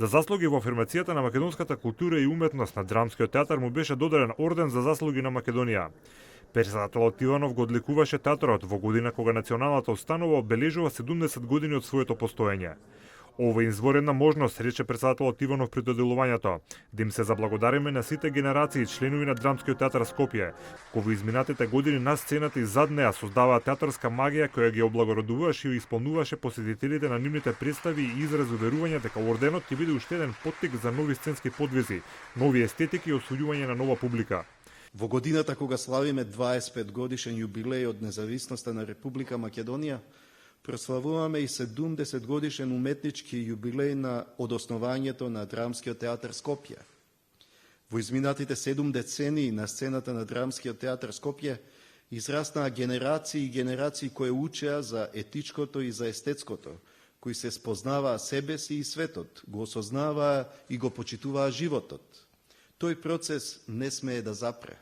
За заслуги во афирмацијата на македонската култура и уметност на Драмскиот театар му беше доделен орден за заслуги на Македонија. Председател Тиванов го одликуваше театарот во година кога националната установа обележува 70 години од своето постоење. Ова е изворедна можност, рече председателот Тиванов при доделувањето, да им се заблагодариме на сите генерации членови на Драмскиот театар Скопје, кои во изминатите години на сцената и зад неа создаваа театарска магија која ги облагородуваше и исполнуваше посетителите на нивните представи и израз уверување дека орденот ќе биде уште еден поттик за нови сценски подвизи, нови естетики и освојување на нова публика. Во годината кога славиме 25 годишен јубилеј од независноста на Република Македонија, прославуваме и 70 годишен уметнички јубилеј од основањето на Драмскиот театар Скопје. Во изминатите 7 децении на сцената на Драмскиот театар Скопје израснаа генерации и генерации кои учеа за етичкото и за естетското, кои се спознаваа себе си и светот, го осознаваа и го почитуваа животот. Тој процес не смее да запре.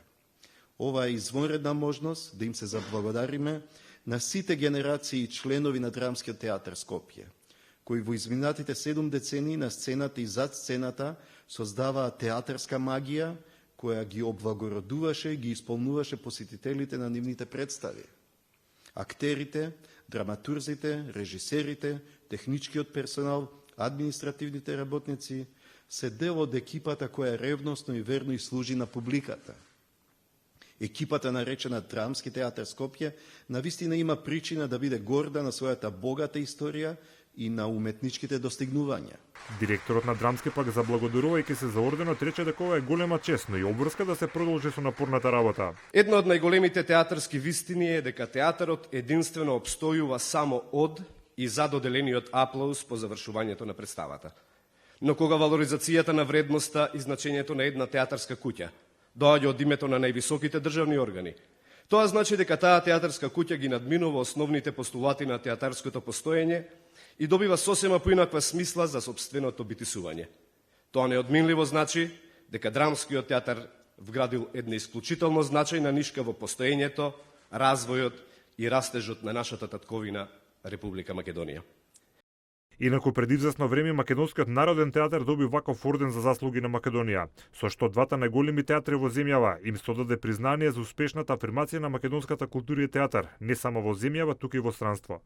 Ова е извонредна можност да им се заблагодариме на сите генерации и членови на Драмскиот театар Скопје, кои во изминатите 7 децении на сцената и зад сцената создаваа театарска магија, која ги облагородуваше и ги исполнуваше посетителите на нивните представи. Актерите, драматурзите, режисерите, техничкиот персонал, административните работници се дел од екипата која ревносно и верно и служи на публиката. Екипата наречена Драмски театар Скопје навистина има причина да биде горда на својата богата историја и на уметничките достигнувања. Директорот на Драмски пак заблагодарувајќи се за орденот рече дека ова е голема чест, но и обврска да се продолжи со напорната работа. Една од најголемите театарски вистини е дека театарот единствено обстојува само од и за доделениот аплауз по завршувањето на представата. Но кога валоризацијата на вредноста и значењето на една театарска куќа доаѓа од името на највисоките државни органи, тоа значи дека таа театарска куќа ги надминува основните постулати на театарското постоење и добива сосема поинаква смисла за сопственото битисување. Тоа неодминливо значи дека Драмскиот театар вградил една исклучително значајна нишка во постоењето, развојот и растежот на нашата татковина Република Македонија. Инаку пред известно време Македонскиот народен театар доби ваков орден за заслуги на Македонија, со што двата најголеми театри во земјава им се додаде признание за успешната афирмација на македонската култура и театар, не само во земјава, туку и во странство.